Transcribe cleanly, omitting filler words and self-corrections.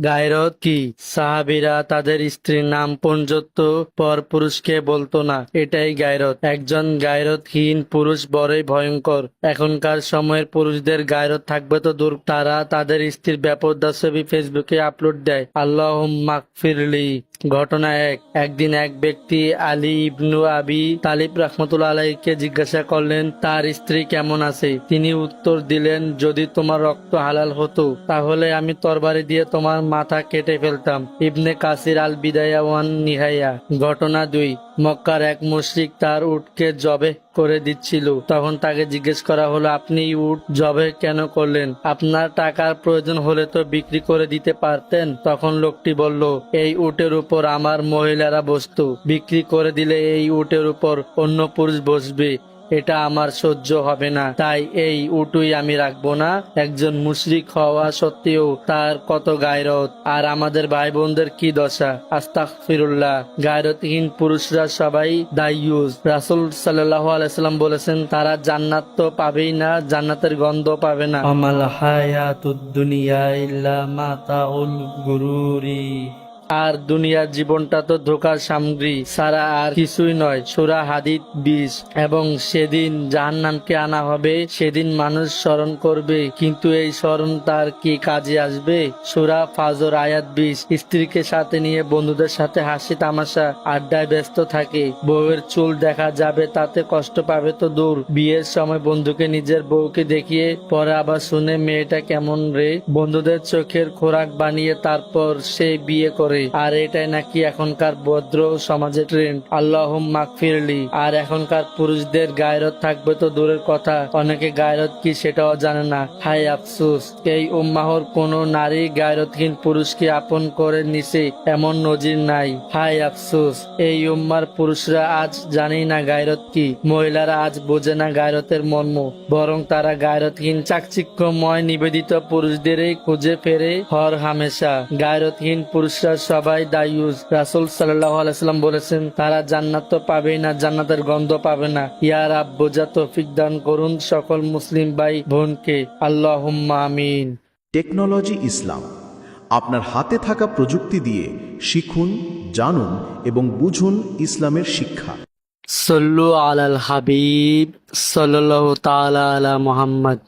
গায়রত কি? সাহাবীরা তাদের স্ত্রীর নাম পর্যন্ত পর পুরুষকে বলতো না, এটাই গায়রত। একজন গায়রতহীন পুরুষ বড়ই ভয়ঙ্কর। এখনকার সময়ের পুরুষদের গায়রত থাকবে তো দূর, তারা তাদের স্ত্রীর বেপরদা ছবি ফেসবুকে আপলোড দেয়। আল্লাহুম্মা গফিরলি। ঘটনা এক, একদিন এক ব্যক্তি আলী ইবনু আবি তালিব রাহমাতুল্লাহ আলাইহিকে জিজ্ঞাসা করলেন তার স্ত্রী কেমন আছে। তিনি উত্তর দিলেন, যদি তোমার রক্ত হালাল হতো তাহলে আমি তরবারি দিয়ে তোমার মাথা কেটে ফেলতাম। ইবনে কাসির আল বিদায়া ওয়ান নিহাইয়া। ঘটনা দুই, মক্কার এক মুশরিক তার উটকে জবে করে দিচ্ছিল। তখন তাকে জিজ্ঞেস করা হলো, আপনি উট জবে কেন করলেন? আপনার টাকার প্রয়োজন হলে তো বিক্রি করে দিতে পারতেন। তখন লোকটি বলল, এই উটের উপর আমার মহিলারা বসতো, বিক্রি করে দিলে এই উটের উপর অন্য পুরুষ বসবে, এটা আমার সহ্য হবে না, তাই এই উটুই আমি রাখবো না। একজন মুশরিক হওয়া সত্ত্বেও তার কত গায়রত, আর আমাদের ভাই বোনদের কি দশা! আস্তাগফিরুল্লাহ। গায়রতহীন পুরুষরা সবাই দাইয়ুস। রাসূল সাল্লাল্লাহু আলাইহি সাল্লাম বলেছেন, তারা জান্নাত তো পাবেই না, জান্নাতের গন্ধ পাবে না। আমাল হায়াতুদ দুনিয়া ইল্লা মাতাউল গুরুরি। আর দুনিয়ার জীবনটা তো ধোকার সামগ্রী ছাড়া আর কিছুই নয়। সূরা হাদীদ 20। এবং সেদিন জাহান্নামকে আনা হবে, সেদিন মানুষ স্মরণ করবে, কিন্তু এই স্মরণ তার কি কাজে আসবে? সূরা ফাজর আয়াত 20। স্ত্রীকে সাথে নিয়ে বন্ধুদের সাথে হাসি তামাশা আড্ডায় ব্যস্ত থাকে, বউয়ের চুল দেখা যাবে তাতে কষ্ট পাবে তো দূর। বিয়ের সময় বন্ধুকে নিজের বউকে দেখিয়ে পরে আবার শুনে মেয়েটা কেমন রে, বন্ধুদের চোখের খোরাক বানিয়ে তারপর সে বিয়ে করে। আর এটাই নাকি এখনকার ভদ্র সমাজের ট্রেন্ড। আল্লাহুম্মা গফিরলি। আর এখনকার পুরুষদের গায়রত থাকবে তো দূরের কথা, অনেকে গায়রত কি সেটাও জানে না। হায় আফসোস, এই উম্মাহর কোন নারী গায়রতহীন পুরুষকে আপন করে নিছে এমন নজির নাই। হায় আফসোস, এই উম্মার পুরুষরা আজ জানেই না গায়রত কি, মহিলারা আজ বোঝে না গায়রতের মর্ম, বরং তারা গায়রতহীন চাকচিক্যময় নিবেদিত পুরুষদেরই খুঁজে ফেরে হর হামেশা। গায়রতহীন পুরুষরা সবাই দাইয়ুস। রাসূল সাল্লাল্লাহু আলাইহি সাল্লাম বলেছেন, তারা জান্নাত তো পাবেই না, জান্নাতের গন্ধ পাবে না। ইয়া রাব, বোঝা তৌফিক দান করুন সকল মুসলিম ভাই বোনকে। আল্লাহুম্মা আমিন। টেকনোলজি ইসলাম আপনার হাতে থাকা প্রযুক্তি দিয়ে শিখুন, জানুন এবং বুঝুন ইসলামের শিক্ষা। সল্লু আলাল হাবিব সাল্লাল্লাহু তাআলা আলা মুহাম্মদ।